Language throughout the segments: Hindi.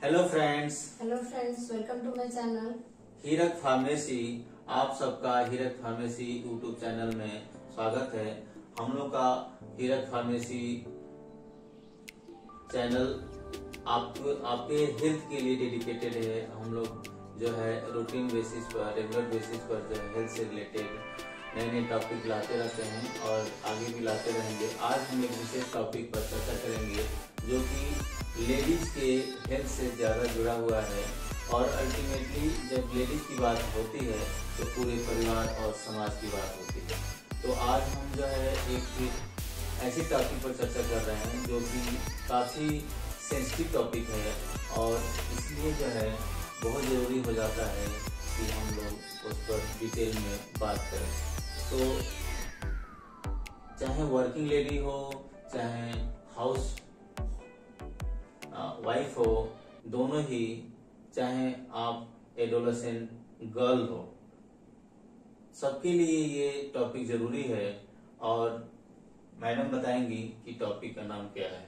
Hello friends, welcome to my channel Heerak pharmacy. आप सबका हीरक फार्मेसी यूट्यूब चैनल में स्वागत है। हम लोग का हीरक फार्मेसी चैनल आपके हेल्थ के लिए डेडिकेटेड है। हम लोग जो है रूटीन बेसिस पर, रेगुलर बेसिस पर जो है हेल्थ से रिलेटेड नए नए टॉपिक लाते रहते हैं और आगे भी लाते रहेंगे। आज हम एक विशेष टॉपिक पर चर्चा करेंगे जो कि लेडीज के हेल्थ से ज़्यादा जुड़ा हुआ है और अल्टीमेटली जब लेडीज की बात होती है तो पूरे परिवार और समाज की बात होती है। तो आज हम जो है एक ऐसे टॉपिक पर चर्चा कर रहे हैं जो कि काफ़ी सेंसिटिव टॉपिक है और इसलिए जो है बहुत ज़रूरी हो जाता है कि हम लोग उस पर डिटेल में बात करें। तो चाहे वर्किंग लेडी हो, चाहे हाउस वाइफ हो, दोनों ही, चाहे आप एडोलेसेंट गर्ल हो, सबके लिए ये टॉपिक जरूरी है। और मैडम बताएंगी कि टॉपिक का नाम क्या है।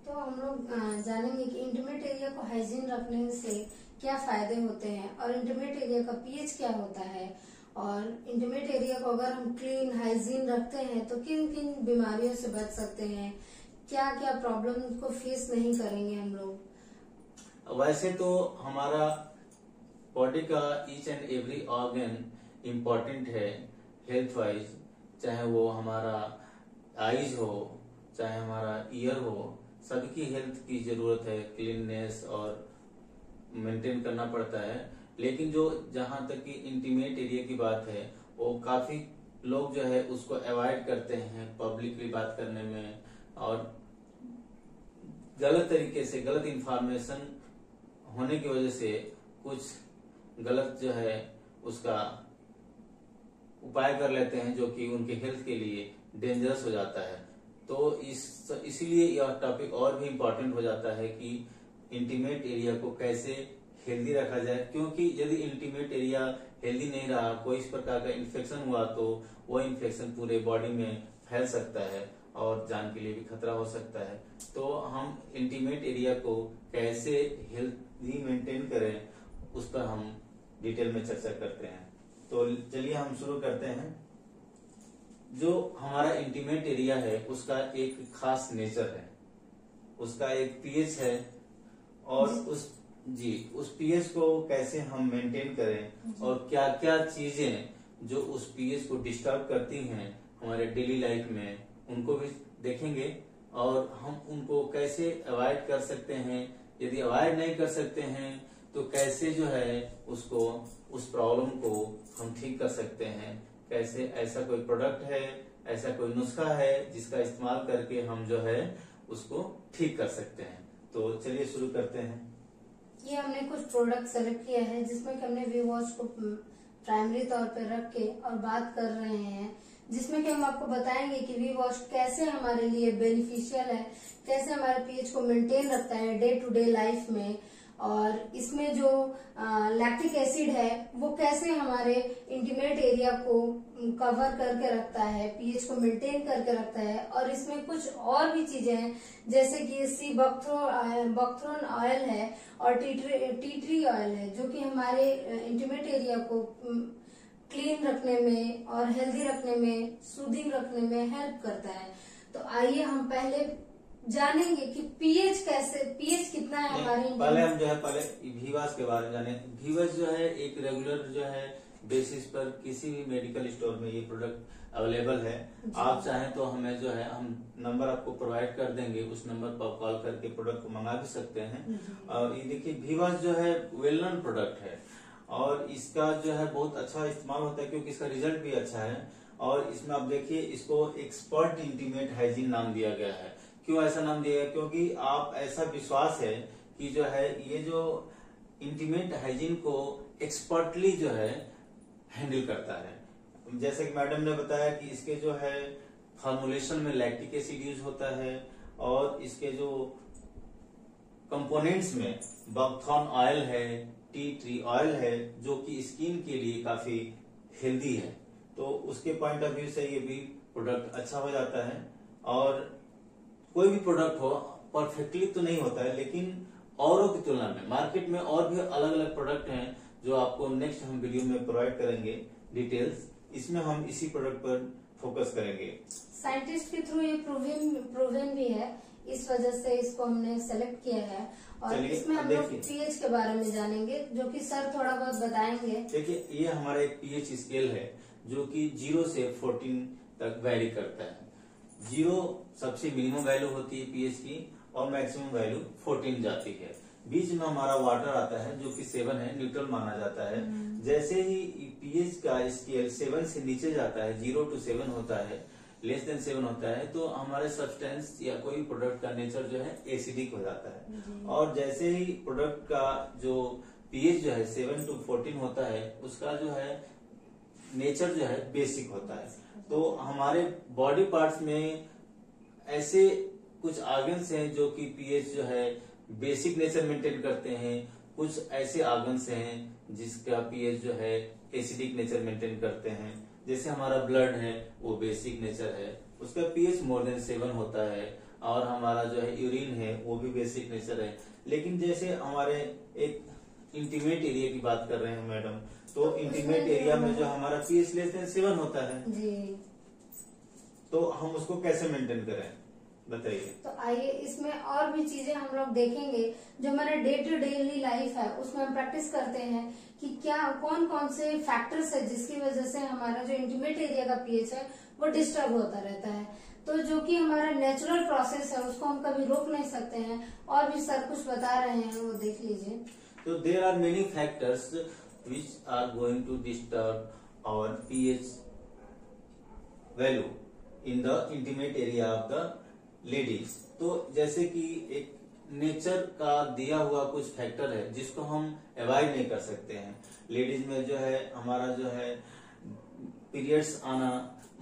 तो हम लोग जानेंगे कि इंटीमेट एरिया को हाइजीन रखने से क्या फायदे होते हैं और इंटीमेट एरिया का पीएच क्या होता है और इंटीमेट एरिया को अगर हम क्लीन हाइजीन रखते हैं तो किन किन बीमारियों से बच सकते हैं, क्या क्या प्रॉब्लम को फेस नहीं करेंगे हम लोग। वैसे तो हमारा बॉडी का each and every organ important है हेल्थ वाइज, चाहे वो हमारा आईज हो, चाहे हमारा ईयर हो, सबकी हेल्थ की जरूरत है। क्लीननेस और मेंटेन करना पड़ता है। लेकिन जो जहां तक कि इंटीमेट एरिया की बात है वो काफी लोग जो है उसको अवॉइड करते हैं पब्लिकली बात करने में और गलत तरीके से, गलत इंफॉर्मेशन होने की वजह से कुछ गलत जो है उसका उपाय कर लेते हैं जो कि उनके हेल्थ के लिए डेंजरस हो जाता है। तो इसीलिए यह टॉपिक और भी इम्पोर्टेंट हो जाता है कि इंटीमेट एरिया को कैसे हेल्दी रखा जाए, क्योंकि यदि इंटीमेट एरिया हेल्दी नहीं रहा, कोई इस प्रकार का इन्फेक्शन हुआ तो वो इन्फेक्शन पूरे बॉडी में फैल सकता है और जान के लिए भी खतरा हो सकता है। तो हम इंटीमेट एरिया को कैसे हेल्दी मेंटेन करें उस पर हम डिटेल में चर्चा करते हैं। तो चलिए हम शुरू करते हैं। जो हमारा इंटीमेट एरिया है उसका एक खास नेचर है, उसका एक पीएच है और उस पीएच को कैसे हम मेंटेन करें और क्या क्या चीजें जो उस पीएच को डिस्टर्ब करती हैं हमारे डेली लाइफ में उनको भी देखेंगे और हम उनको कैसे अवॉइड कर सकते हैं। यदि अवॉइड नहीं कर सकते हैं तो कैसे जो है उसको, उस प्रॉब्लम को हम ठीक कर सकते हैं। कैसे, ऐसा कोई प्रोडक्ट है, ऐसा कोई नुस्खा है जिसका इस्तेमाल करके हम जो है उसको ठीक कर सकते हैं। तो चलिए शुरू करते हैं। ये हमने कुछ प्रोडक्ट सेलेक्ट किया है जिसमें कि हमने वी वॉश को प्राइमरी तौर पर रख के और बात कर रहे हैं, जिसमें कि हम आपको बताएंगे कि वी वॉश कैसे हमारे लिए बेनिफिशियल है, कैसे हमारे पीएच को मेंटेन रखता है डे टू डे लाइफ में, और इसमें जो लैक्टिक एसिड है वो कैसे हमारे इंटीमेट एरिया को कवर करके रखता है, पीएच को मेंटेन करके रखता है। और इसमें कुछ और भी चीजें हैं जैसे कि सी बकथ्रोन ऑयल है और टी ट्री ऑयल है जो कि हमारे इंटीमेट एरिया को क्लीन रखने में और हेल्दी रखने में, सूदिंग रखने में हेल्प करता है। तो आइए हम पहले जानेंगे कि पीएच कितना है हमारे। पहले हम जो है भीवास के बारे में जाने। भीवास जो है एक रेगुलर जो है बेसिस पर किसी भी मेडिकल स्टोर में ये प्रोडक्ट अवेलेबल है। आप चाहें तो हमें जो है हम नंबर आपको प्रोवाइड कर देंगे, उस नंबर पर कॉल करके प्रोडक्ट को मंगा भी सकते हैं। और ये देखिए भीवास जो है वेल नोन प्रोडक्ट है और इसका जो है बहुत अच्छा इस्तेमाल होता है क्योंकि इसका रिजल्ट भी अच्छा है। और इसमें आप देखिए इसको एक्सपर्ट इंटीमेट हाइजीन नाम दिया गया है। क्यों ऐसा नाम दिया गया? क्योंकि आप ऐसा विश्वास है कि जो है ये जो इंटीमेट हाइजीन को एक्सपर्टली जो है हैंडल करता है। जैसे कि मैडम ने बताया कि इसके जो है फॉर्मुलेशन में लैक्टिक एसिड यूज होता है और इसके जो कंपोनेंट्स में बकथॉर्न ऑयल है, टी ट्री ऑयल है जो कि स्किन के लिए काफी हेल्दी है। तो उसके पॉइंट ऑफ व्यू से ये भी प्रोडक्ट अच्छा हो जाता है। और कोई भी प्रोडक्ट हो परफेक्टली तो नहीं होता है, लेकिन औरों की तुलना में मार्केट में और भी अलग अलग प्रोडक्ट हैं जो आपको नेक्स्ट हम वीडियो में प्रोवाइड करेंगे डिटेल्स। इसमें हम इसी प्रोडक्ट पर फोकस करेंगे। साइंटिस्ट के थ्रू ये प्रूवन भी है, इस वजह से इसको हमने सेलेक्ट किया है। और इसमें हम लोग पीएच के बारे में जानेंगे, जो कि सर थोड़ा बहुत बताएंगे। देखिए, ये हमारा एक पीएच स्केल है जो कि 0 से 14 तक वैरी करता है। 0 सबसे मिनिमम वैल्यू होती है पीएच की और मैक्सिमम वैल्यू 14 जाती है। बीच में हमारा वाटर आता है जो कि 7 है, न्यूट्रल माना जाता है। जैसे ही पीएच का स्केल 7 से नीचे जाता है, 0 to 7 होता है, लेस देन 7 होता है, तो हमारे सब्सटेंस या कोई प्रोडक्ट का नेचर जो है एसिडिक हो जाता है। और जैसे ही प्रोडक्ट का जो पीएच जो है 7 to 14 होता है, उसका जो है नेचर जो है बेसिक होता है। तो हमारे बॉडी पार्ट्स में ऐसे कुछ ऑर्गन्स हैं जो कि पीएच जो है बेसिक नेचर मेंटेन करते हैं, कुछ ऐसे ऑर्गन्स हैं जिसका पीएच जो है एसिडिक नेचर मेंटेन करते हैं। जैसे हमारा ब्लड है वो बेसिक नेचर है, उसका पीएच मोर देन 7 होता है। और हमारा जो है यूरिन है वो भी बेसिक नेचर है। लेकिन जैसे हमारे एक इंटीमेट एरिया की बात कर रहे हैं मैडम, तो इंटीमेट एरिया में जो हमारा पीएच लेस देन 7 होता है जी, तो हम उसको कैसे मेंटेन करें बताइए। तो आइए इसमें और भी चीजें हम लोग देखेंगे जो हमारे डे टू डेली लाइफ है उसमें हम प्रैक्टिस करते हैं कि क्या कौन कौन से फैक्टर्स है जिसकी वजह से हमारा जो इंटीमेट एरिया का पीएच है वो डिस्टर्ब होता रहता है। तो जो कि हमारा नेचुरल प्रोसेस है उसको हम कभी रोक नहीं सकते हैं। और भी सर कुछ बता रहे हैं, वो देख लीजिए। तो there are many factors which are going to disturb our pH value in the intimate area of the ladies. तो जैसे कि एक नेचर का दिया हुआ कुछ फैक्टर है जिसको हम अवॉइड नहीं कर सकते हैं। लेडीज में जो है हमारा जो है पीरियड्स आना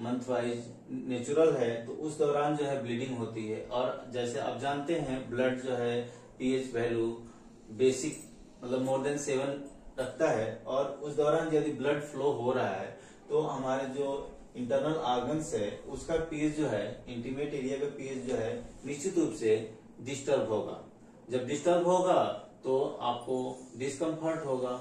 मंथ वाइज नेचुरल है, तो उस दौरान जो है ब्लीडिंग होती है। और जैसे आप जानते हैं ब्लड जो है पीएच वैल्यू बेसिक मतलब मोर देन 7 रखता है, और उस दौरान यदि ब्लड फ्लो हो रहा है तो हमारे जो इंटरनल ऑर्गन्स है उसका पीएच जो है इंटीमेट एरिया का पीएच जो है निश्चित रूप से डिस्टर्ब होगा। जब डिस्टर्ब होगा तो आपको डिस्कम्फर्ट होगा,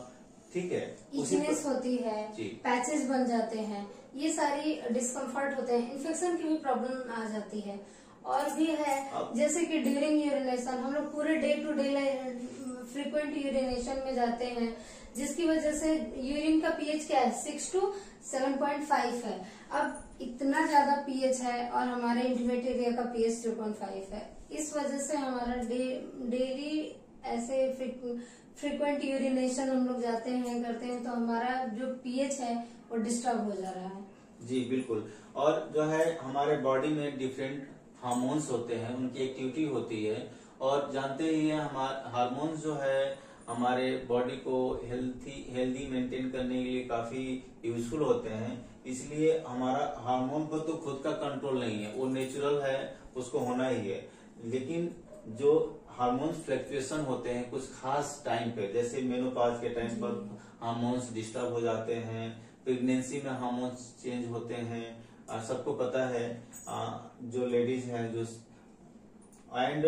ठीक है, इचनेस होती है, पैचेस बन जाते हैं, ये सारी डिस्कम्फर्ट होते हैं, इन्फेक्शन की भी प्रॉब्लम आ जाती है। और भी है जैसे कि ड्यूरिंग यूरिनेशन हम लोग पूरे day to day frequent urination में जाते हैं, जिसकी वजह से यूरिन का पीएच क्या है 6 to 7.5 है। अब इतना ज्यादा पीएच है और हमारे इंटीमेट एरिया का पीएच 0.5 है। इस वजह से हमारा डेली ऐसे फ्रीक्वेंट यूरिनेशन हम लोग जाते हैं करते हैं, तो हमारा जो पीएच है वो डिस्टर्ब हो जा रहा है। जी बिल्कुल। और जो है हमारे बॉडी में डिफरेंट हार्मोन्स होते हैं, उनकी एक्टिविटी होती है। और जानते ही हैं हमारे हार्मोन्स जो है हमारे बॉडी को हेल्दी मेंटेन करने के लिए काफी यूजफुल होते हैं। इसलिए हमारा हार्मोन पर तो खुद का कंट्रोल नहीं है, वो नेचुरल है, उसको होना ही है। लेकिन जो हार्मोन्स फ्लक्चुएशन होते हैं कुछ खास टाइम पे, जैसे मेनोपॉज के टाइम पर हार्मोन्स डिस्टर्ब हो जाते हैं, प्रेगनेंसी में हार्मोन्स चेंज होते हैं, सबको पता है जो लेडीज हैं जो एंड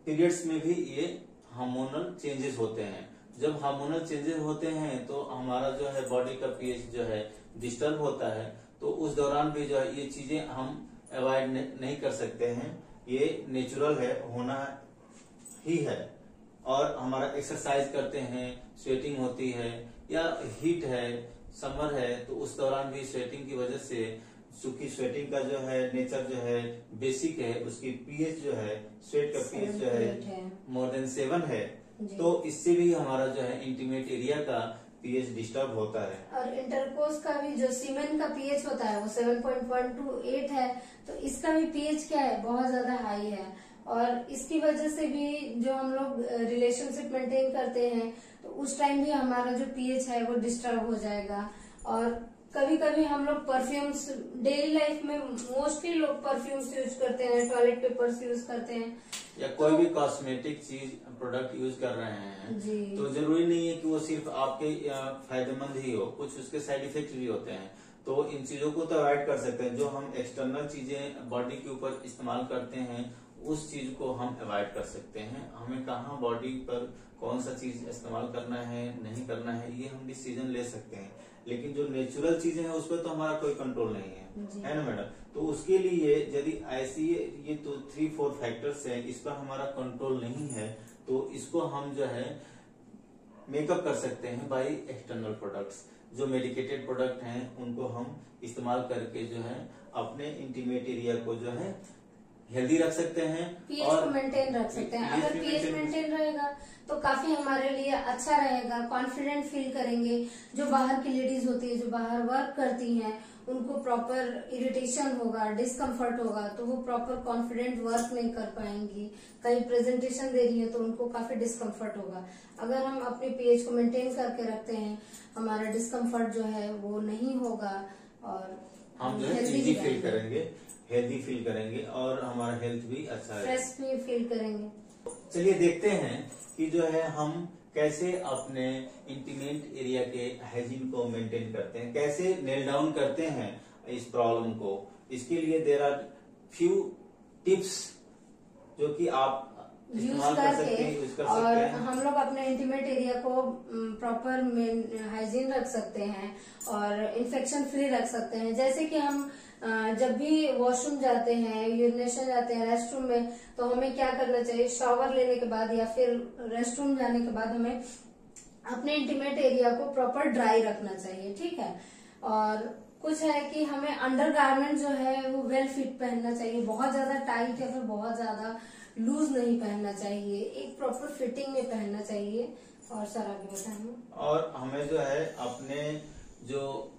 पीरियड्स में भी ये हार्मोनल चेंजेस होते हैं। जब हार्मोनल चेंजेस होते हैं तो हमारा जो है बॉडी का पीएच जो है डिस्टर्ब होता है। तो उस दौरान भी जो है ये चीजें हम अवॉइड नहीं कर सकते हैं, ये नेचुरल है, होना ही है। और हमारा एक्सरसाइज करते हैं, स्वेटिंग होती है या हीट है, समर है, तो उस दौरान भी स्वेटिंग की वजह से सूखी स्वेटिंग का जो है नेचर जो है बेसिक है, उसकी पीएच जो है स्वेट का पीएच जो है मोर देन 7 है। तो इससे भी हमारा जो है इंटीमेट एरिया का पीएच डिस्टर्ब होता है। और इंटरकोर्स का भी जो सीमेन का पीएच होता है वो 7.1 to 8 है, तो इसका भी पीएच क्या है बहुत ज्यादा हाई है। और इसकी वजह से भी जो हम लोग रिलेशनशिप मेंटेन करते हैं तो उस टाइम भी हमारा जो पीएच है वो डिस्टर्ब हो जाएगा। और कभी कभी हम लोग परफ्यूम्स डेली लाइफ में मोस्टली लोग परफ्यूम्स यूज करते हैं, टॉयलेट पेपर्स यूज करते हैं या कोई भी कॉस्मेटिक चीज प्रोडक्ट यूज कर रहे हैं जी। तो जरूरी नहीं है कि वो सिर्फ आपके फायदेमंद ही हो, कुछ उसके साइड इफेक्ट भी होते हैं। तो इन चीजों को तो अवॉइड कर सकते हैं। जो हम एक्सटर्नल चीजें बॉडी के ऊपर इस्तेमाल करते हैं उस चीज को हम अवॉइड कर सकते हैं। हमें कहाँ बॉडी पर कौन सा चीज इस्तेमाल करना है नहीं करना है ये हम डिसीजन ले सकते हैं, लेकिन जो नेचुरल चीजें हैं उस पर तो हमारा कोई कंट्रोल नहीं है ना मैडम। तो उसके लिए यदि ऐसी ये तो 3-4 फैक्टर्स हैं, इस पर हमारा कंट्रोल नहीं है, तो इसको हम जो है मेकअप कर सकते हैं बाय एक्सटर्नल प्रोडक्ट्स। जो मेडिकेटेड प्रोडक्ट हैं उनको हम इस्तेमाल करके जो है अपने इंटीमेट एरिया को जो है हेल्दी रख सकते हैं पीएच को मेंटेन रख सकते हैं। अगर पीएच मेंटेन रहेगा तो काफी हमारे लिए अच्छा रहेगा, कॉन्फिडेंट फील करेंगे। जो बाहर की लेडीज होती है, जो बाहर वर्क करती हैं, उनको प्रॉपर इरिटेशन होगा, डिस्कम्फर्ट होगा, तो वो प्रॉपर कॉन्फिडेंट वर्क नहीं कर पाएंगी। कहीं प्रेजेंटेशन दे रही है तो उनको काफी डिस्कम्फर्ट होगा। अगर हम अपने पीएच को मेंटेन करके रखते हैं, हमारा डिस्कम्फर्ट जो है वो नहीं होगा और हम जो है इजी फील करेंगे, हेल्दी फील करेंगे और हमारा हेल्थ भी अच्छा रहेगा, फ्रेश भी फील करेंगे। चलिए देखते हैं कि जो है हम कैसे अपने इंटीमेट एरिया के हाइजीन को मेंटेन करते हैं, कैसे नेल डाउन करते हैं इस प्रॉब्लम को। इसके लिए देयर आर फ्यू टिप्स जो कि आप इस्तेमाल कर सकते हैं, यूज कर सकते और हैं। हम लोग अपने इंटीमेट एरिया को प्रॉपर हाइजीन रख सकते हैं और इन्फेक्शन फ्री रख सकते हैं। जैसे कि हम जब भी वॉशरूम जाते हैं, यूरिनेशन जाते हैं, रेस्टरूम में, तो हमें क्या करना चाहिए, शावर लेने के बाद या फिर रेस्टरूम जाने के बाद हमें अपने इंटीमेट एरिया को प्रॉपर ड्राई रखना चाहिए, ठीक है। और कुछ है कि हमें अंडरगारमेंट जो है वो वेल फिट पहनना चाहिए, बहुत ज्यादा टाइट या फिर बहुत ज्यादा लूज नहीं पहनना चाहिए, एक प्रॉपर फिटिंग में पहनना चाहिए। और सर आगे बताएंगे। और हमें जो है अपने जो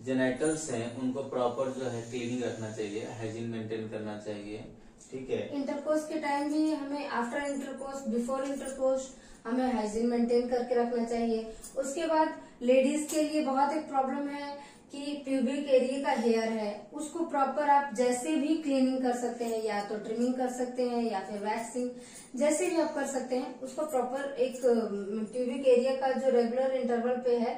जेनेटल्स हैं उनको प्रॉपर जो है क्लीनिंग रखना चाहिए, हाइजीन मेंटेन करना चाहिए, ठीक है। इंटरकोर्स के टाइम भी हमें, आफ्टर इंटरकोर्स, बिफोर इंटरकोर्स, हमें हाइजीन मेंटेन करके रखना चाहिए। उसके बाद लेडीज के लिए बहुत एक प्रॉब्लम है कि प्यूबिक एरिया का हेयर है, उसको प्रॉपर आप जैसे भी क्लीनिंग कर सकते हैं, या तो ट्रिमिंग कर सकते हैं या फिर वैक्सिंग, जैसे भी आप कर सकते हैं। उसको प्रॉपर एक प्यूबिक एरिया का जो रेगुलर इंटरवल पे है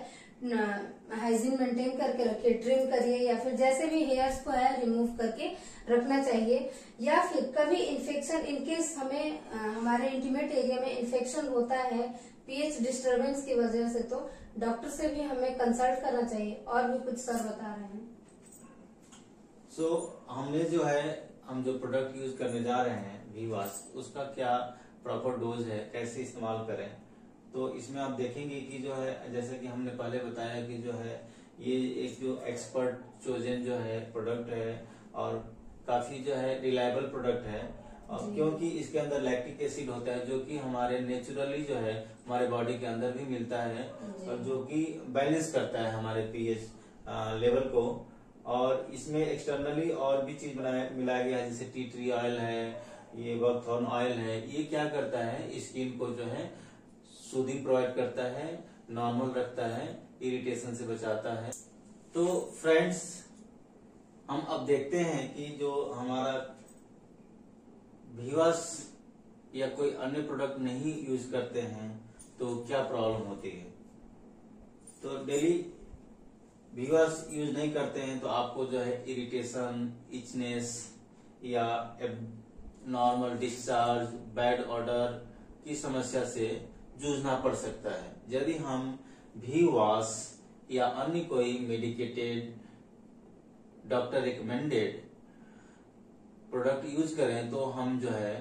हाइजीन मेंटेन करके रखिए, ट्रिम करिए, या फिर जैसे भी हेयर्स को है रिमूव करके रखना चाहिए। या फिर कभी इन्फेक्शन, इनकेस हमें हमारे इंटीमेट एरिया में इन्फेक्शन होता है पीएच डिस्टरबेंस की वजह से, तो डॉक्टर से भी हमें कंसल्ट करना चाहिए। और भी कुछ सर बता रहे हैं। हमने जो है, हम जो प्रोडक्ट यूज करने जा रहे हैं वीवास, उसका क्या प्रॉपर डोज है, कैसे इस्तेमाल करें। तो इसमें आप देखेंगे कि जो है, जैसे कि हमने पहले बताया कि जो है ये एक जो एक्सपर्ट चोजन जो है प्रोडक्ट है और काफी जो है रिलायबल प्रोडक्ट है, और क्योंकि इसके अंदर लैक्टिक एसिड होता है जो कि हमारे नेचुरली जो है हमारे बॉडी के अंदर भी मिलता है और जो कि बैलेंस करता है हमारे पीएच लेवल को। और इसमें एक्सटर्नली और भी चीज मिलाया गया है, जैसे टी ट्री ऑयल है, ये बकथॉर्न ऑयल है। ये क्या करता है, स्किन को जो है सूदिंग प्रोवाइड करता है, नॉर्मल रखता है, इरिटेशन से बचाता है। तो फ्रेंड्स, हम अब देखते हैं कि जो हमारा वीवास या कोई अन्य प्रोडक्ट नहीं यूज करते हैं तो क्या प्रॉब्लम होती है। तो डेली वीवास यूज नहीं करते हैं तो आपको जो है इरिटेशन, इचनेस या नॉर्मल डिस्चार्ज, बैड ऑर्डर की समस्या से जूझना पड़ सकता है। यदि हम वीवास या अन्य कोई medicated doctor recommended product use करें तो हम जो है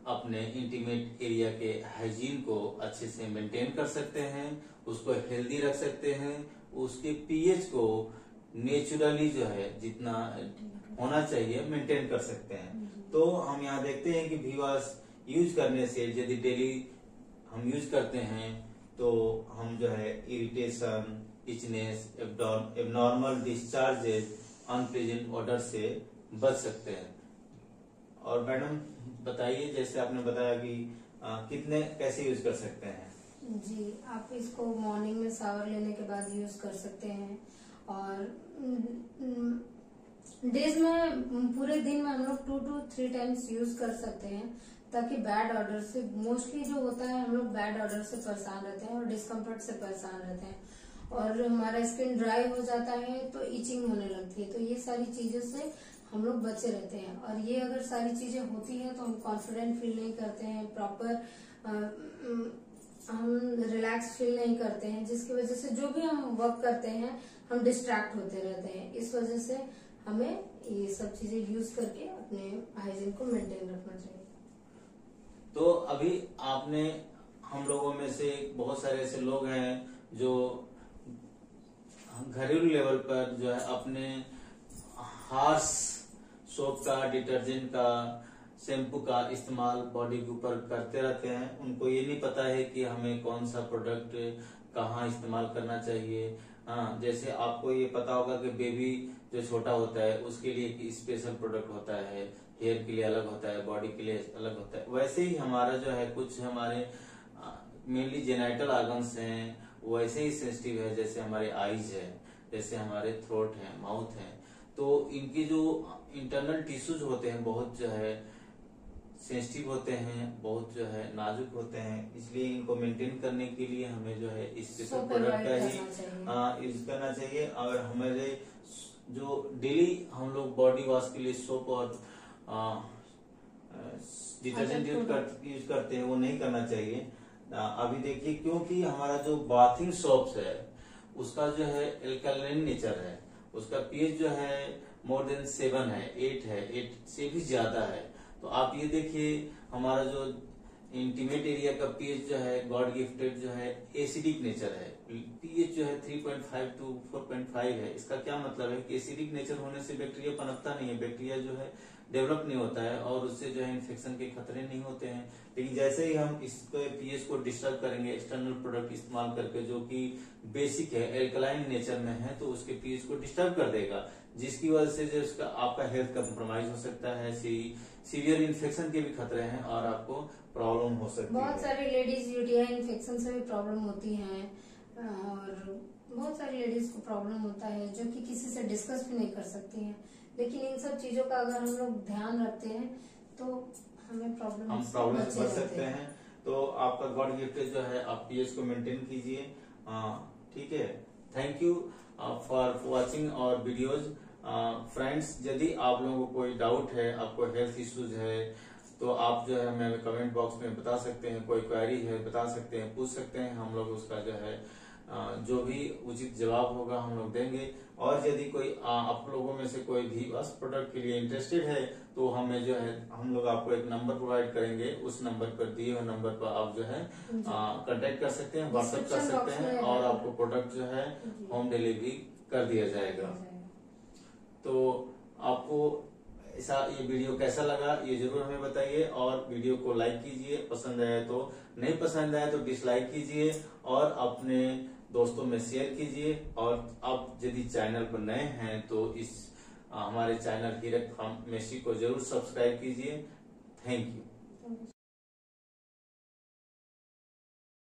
अपने इंटीमेट एरिया के हाइजीन को अच्छे से मेंटेन कर सकते हैं, उसको हेल्दी रख सकते हैं, उसके पीएच को नेचुरली जो है जितना होना चाहिए मेंटेन कर सकते हैं। तो हम यहाँ देखते हैं कि वीवास यूज करने से यदि डेली हम यूज करते हैं तो हम जो है irritation, itchiness, abnormal discharges, unpleasant order से बच सकते हैं। और मैडम बताइए, जैसे आपने बताया कि कितने कैसे यूज कर सकते हैं। जी, आप इसको मॉर्निंग में शावर लेने के बाद यूज कर सकते हैं और डेज में, पूरे दिन में हम लोग 2 to 3 टाइम्स यूज कर सकते हैं, ताकि बैड ऑर्डर से, मोस्टली जो होता है हम लोग बैड ऑर्डर से परेशान रहते हैं और डिस्कम्फर्ट से परेशान रहते हैं और हमारा स्किन ड्राई हो जाता है तो इचिंग होने लगती है। तो ये सारी चीजों से हम लोग बचे रहते हैं। और ये अगर सारी चीजें होती हैं तो हम कॉन्फिडेंट फील नहीं करते हैं, प्रॉपर हम रिलैक्स फील नहीं करते हैं, जिसकी वजह से जो भी हम वर्क करते हैं हम डिस्ट्रैक्ट होते रहते हैं। इस वजह से हमें ये सब चीजें यूज करके अपने हाइजीन को मेंटेन रखना चाहिए। तो अभी आपने, हम लोगों में से बहुत सारे ऐसे लोग हैं जो घरेलू लेवल पर जो है अपने हार्श सोप का, डिटर्जेंट का, शैम्पू का इस्तेमाल बॉडी के ऊपर करते रहते हैं। उनको ये नहीं पता है कि हमें कौन सा प्रोडक्ट कहाँ इस्तेमाल करना चाहिए। हाँ, जैसे आपको ये पता होगा कि बेबी जो छोटा होता है उसके लिए एक स्पेशल प्रोडक्ट होता है, हेयर के लिए अलग होता है, बॉडी के लिए अलग होता है। वैसे ही हमारा जो है कुछ हमारे मेनली जेनाइटल ऑर्गन्स हैं वैसे ही सेंसिटिव है, जैसे हमारे आईज है, जैसे हमारे थ्रोट है, माउथ है। तो इनकी जो इंटरनल टिश्यूज होते हैं बहुत जो है सेंसिटिव होते हैं, बहुत जो है नाजुक होते हैं। इसलिए इनको मेंटेन करने के लिए हमें जो है स्पेशल प्रोडक्ट का ही यूज करना चाहिए। और हमारे जो डेली हम लोग बॉडी वॉश के लिए सोप और डिटर्जेंट यूज करते हैं वो नहीं करना चाहिए। अभी देखिए, क्योंकि हमारा जो बाथिंग सोप्स है उसका जो है एल्कलाइन नेचर है, उसका पीएच जो है मोर देन 7 है, 8 है, 8 से भी ज्यादा है। तो आप ये देखिए हमारा जो इंटीमेट एरिया का पीएच जो है गॉड गिफ्टेड जो है एसिडिक नेचर है। पीएच जो है 3.5 to 4.5 है। इसका क्या मतलब है कि एसिडिक नेचर होने से बैक्टीरिया पनपता नहीं है, बैक्टीरिया जो है डेवलप नहीं होता है और उससे जो है इन्फेक्शन के खतरे नहीं होते हैं। लेकिन जैसे ही हम इसको पीएच को डिस्टर्ब करेंगे एक्सटर्नल प्रोडक्ट इस्तेमाल करके जो कि बेसिक है, एल्कलाइन नेचर में है, तो उसके पीएच को डिस्टर्ब कर देगा, जिसकी वजह से जो उसका आपका हेल्थ कंप्रोमाइज हो सकता है, सीवियर इन्फेक्शन के भी खतरे हैं और आपको प्रॉब्लम हो सकती है। बहुत सारी लेडीज यूटीआई इन्फेक्शन से भी प्रॉब्लम होती है और बहुत सारी लेडीज को प्रॉब्लम होता है जो कि किसी से डिस्कस भी नहीं कर सकती हैं। लेकिन इन सब चीजों का अगर हम लोग ध्यान रखते हैं तो हमें प्रॉब्लम से बच सकते हैं। तो आपका गॉड गिफ्टेड जो है आप पीएच को मेंटेन कीजिए। ठीक है, थैंक यू फॉर वॉचिंग और वीडियोज। फ्रेंड्स, यदि आप लोगों को कोई डाउट है, आपको हेल्थ इश्यूज है, तो आप जो है हमें कमेंट बॉक्स में बता सकते हैं, कोई क्वेरी है बता सकते हैं, पूछ सकते हैं। हम लोग उसका जो है जो भी उचित जवाब होगा हम लोग देंगे। और यदि कोई आप लोगों में से कोई भी उस प्रोडक्ट के लिए इंटरेस्टेड है तो हमें जो है हम लोग आपको एक नंबर प्रोवाइड करेंगे। उस नंबर पर दिए हुए नंबर पर आप जो है कांटेक्ट कर सकते हैं, व्हाट्सएप कर सकते हैं और आपको प्रोडक्ट जो है होम डिलीवरी कर दिया जाएगा। तो आपको ऐसा ये वीडियो कैसा लगा ये जरूर हमें बताइए और वीडियो को लाइक कीजिए, पसंद आया तो, नहीं पसंद आया तो डिसलाइक कीजिए और अपने दोस्तों में शेयर कीजिए। और आप यदि चैनल पर नए हैं तो इस हमारे चैनल हीरक फार्मेसी को जरूर सब्सक्राइब कीजिए। Thank you.